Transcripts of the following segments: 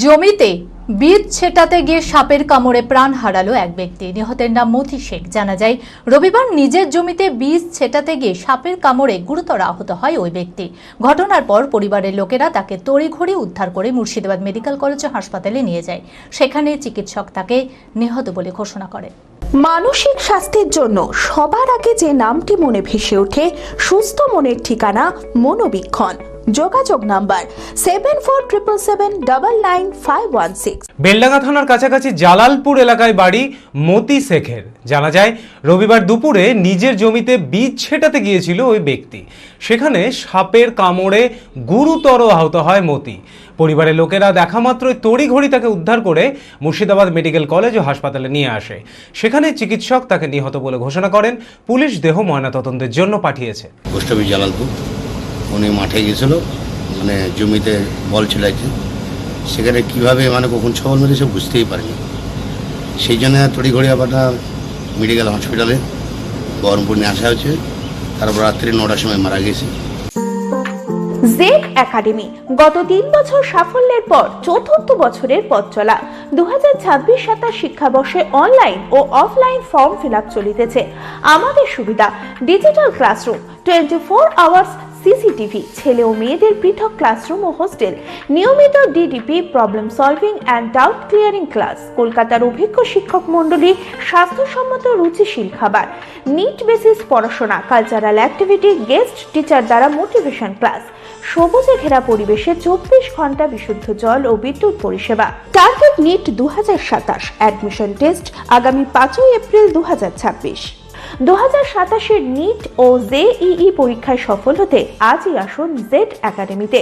জমিতে বীজ ছেটাতে গিয়ে সাপের কামড়ে প্রাণ হারালো এক ব্যক্তি। নিহতের নাম মতি শেখ। জানা যায়, রবিবার নিজের জমিতে বীজ ছেটাতে গিয়ে সাপের কামড়ে গুরুতর আহত হয় ওই ব্যক্তি। ঘটনার পর পরিবারের লোকেরা তাকে তড়িঘড়ি উদ্ধার করে মুর্শিদাবাদ মেডিকেল কলেজ ও হাসপাতালে নিয়ে যায়। সেখানে চিকিৎসক তাকে নিহত বলে ঘোষণা করে। মানসিক স্বাস্থ্যের জন্য সবার আগে যে নামটি মনে ভেসে ওঠে, সুস্থ মনের ঠিকানা মনোবীক্ষণ। যোগাযোগ নাম্বার 7477799516। বেলডাঙ্গা থানার কাছাকাছি জালালপুর এলাকায় বাড়ি মতি শেখের। জানা যায়, রবিবার দুপুরে নিজের জমিতে বীজ ছেটাতে গিয়েছিল ওই ব্যক্তি। সেখানে সাপের কামড়ে গুরুতর আহত হয় মতি। পরিবারের লোকেরা দেখা মাত্রই তড়িঘড়ি তাকে উদ্ধার করে মুর্শিদাবাদ মেডিকেল কলেজ ও হাসপাতালে নিয়ে আসে। সেখানে চিকিৎসক তাকে নিহত বলে ঘোষণা করেন। পুলিশ দেহ ময়নাতদন্তের জন্য পাঠিয়েছে। জালালপুর উনি মাঠে গেছিল, জমিতে বল ছেলাইছে। সেখানে কীভাবে কখন ছবল মেরেছে বুঝতেই পারিনি। সেই জন্য তড়িঘড়ি আপাটা মেডিকেল হসপিটালে বহরমপুর নিয়ে আসা হয়েছে। তারপর রাত্রি 9টার সময় মারা গেছে। জেড একাডেমি গত 3 বছর সাফল্যের পর চতুর্থ বছরের পথ চলা। 2026-27 শিক্ষাবর্ষে অনলাইন ও অফলাইন ফর্ম ফিল আপ চলিতেছে। আমাদের সুবিধা ডিজিটাল ক্লাসরুম, 24 আওয়ার্স সিসিটিভি, ছেলে ও মেয়েদের পৃথক ক্লাসরুম ও হোস্টেল, নিয়মিত DDP, problem solving and doubt clearing class, কলকাতার অভিজ্ঞ শিক্ষক মণ্ডলী, স্বাস্থ্যসম্মত রুচিশীল খাবার, নিট বেসিস পড়াশোনা, কালচারাল অ্যাক্টিভিটি, গেস্ট টিচার দ্বারা মোটিভেশন ক্লাস, সবুজে ঘেরা পরিবেশে 24 ঘন্টা বিশুদ্ধ জল ও বিদ্যুৎ পরিষেবা। টার্গেট নিট 2027, অ্যাডমিশন টেস্ট আগামী 5 এপ্রিল 2026। 2027-এর নিট ও জেইই পরীক্ষায় সফল হতে আজই আসুন জেড একাডেমিতে।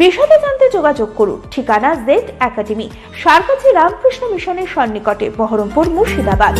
বিশদে জানতে যোগাযোগ করুন। ঠিকানা জেড একাডেমি, সারকাছি রামকৃষ্ণ মিশনের সন্নিকটে, বহরমপুর, মুর্শিদাবাদ।